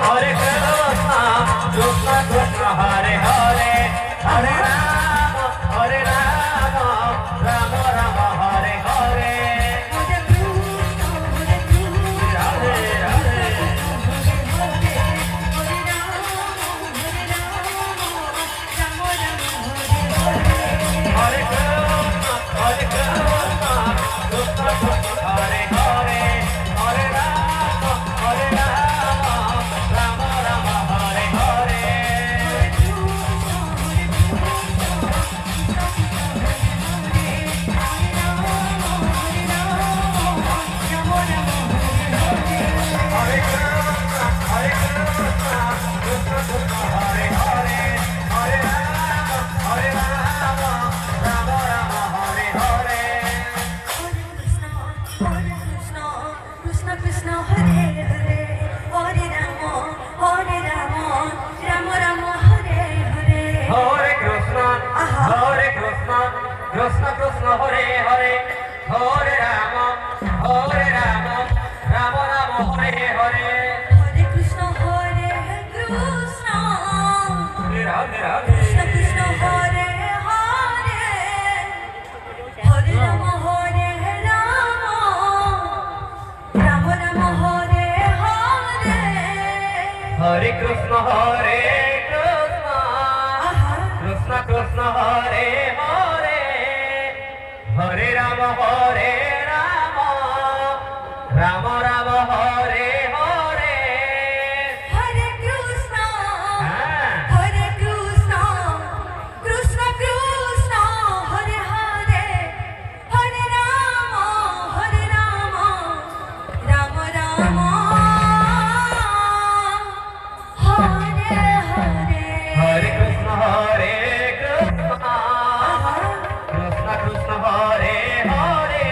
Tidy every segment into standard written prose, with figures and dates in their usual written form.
Hare Krishna, Krishna Krishna Hare Hare, Hare Rama, Rama Rama Hare Hare. Radhe Radhe. Hare Krishna, Krishna Krishna Hare Hare, Hare Rama, Rama Rama Hare Hare. Hare Krishna, Krishna Krishna Hare Hare, Hare Rama, Rama Rama Hare Hare. Krishna Krishna Hare Hare, Hare Rama, Rama Rama Hare Hare. Hare Krishna, Krishna Krishna Hare Hare, Hare Rama, Rama Rama Hare Hare. Hare Krishna Hare Krishna, Radhe Krishna Radhe. Krishna Hare Hare, Hare Rama Rama Rama Hare Hare. Hare Krishna, Krishna Krishna Hare Hare, Hare Rama, Rama Rama Hare Hare. Hare Krishna, হ্যাঁ, Hare Krishna, Krishna Krishna Hare Hare, Hare Rama, Rama Rama Hare Hare. Hare Krishna, Krishna Krishna Hare Hare,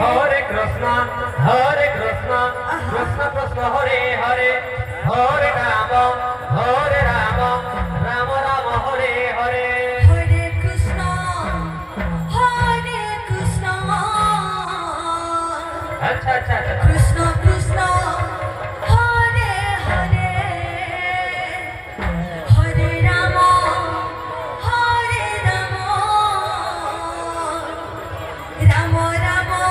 Hare Krishna, Krishna Krishna Hare Hare, Hare Rama, Rama Rama Hare Hare. Hare Krishna, अच्छा अच्छा अच्छा Krishna Krishna, Hare Hare, Hare Rama, Rama Rama,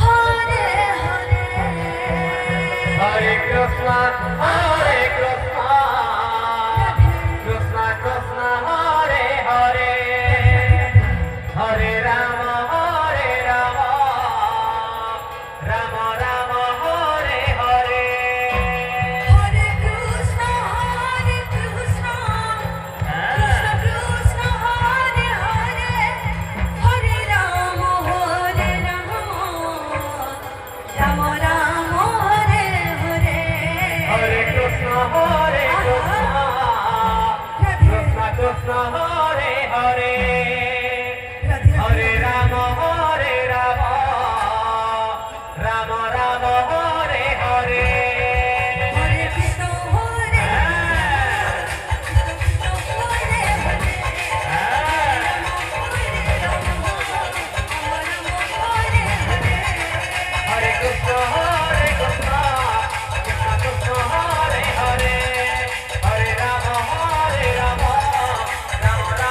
Hare Hare. Hare Krishna, Krishna Krishna Hare Hare, Hare Rama, Rama Rama Hare Hare. Hare Krishna, Krishna Krishna, Hare Hare, Hare Rama, Rama Rama, Hare Hare. Hare Krishna, Krishna Krishna Hare Hare, Hare Rama, Rama Rama Hare Hare. Hare Krishna, Hare Hare Krishna, Krishna Krishna Hare Hare, Hare Rama, Rama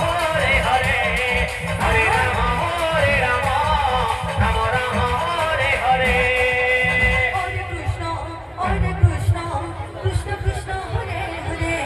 হরে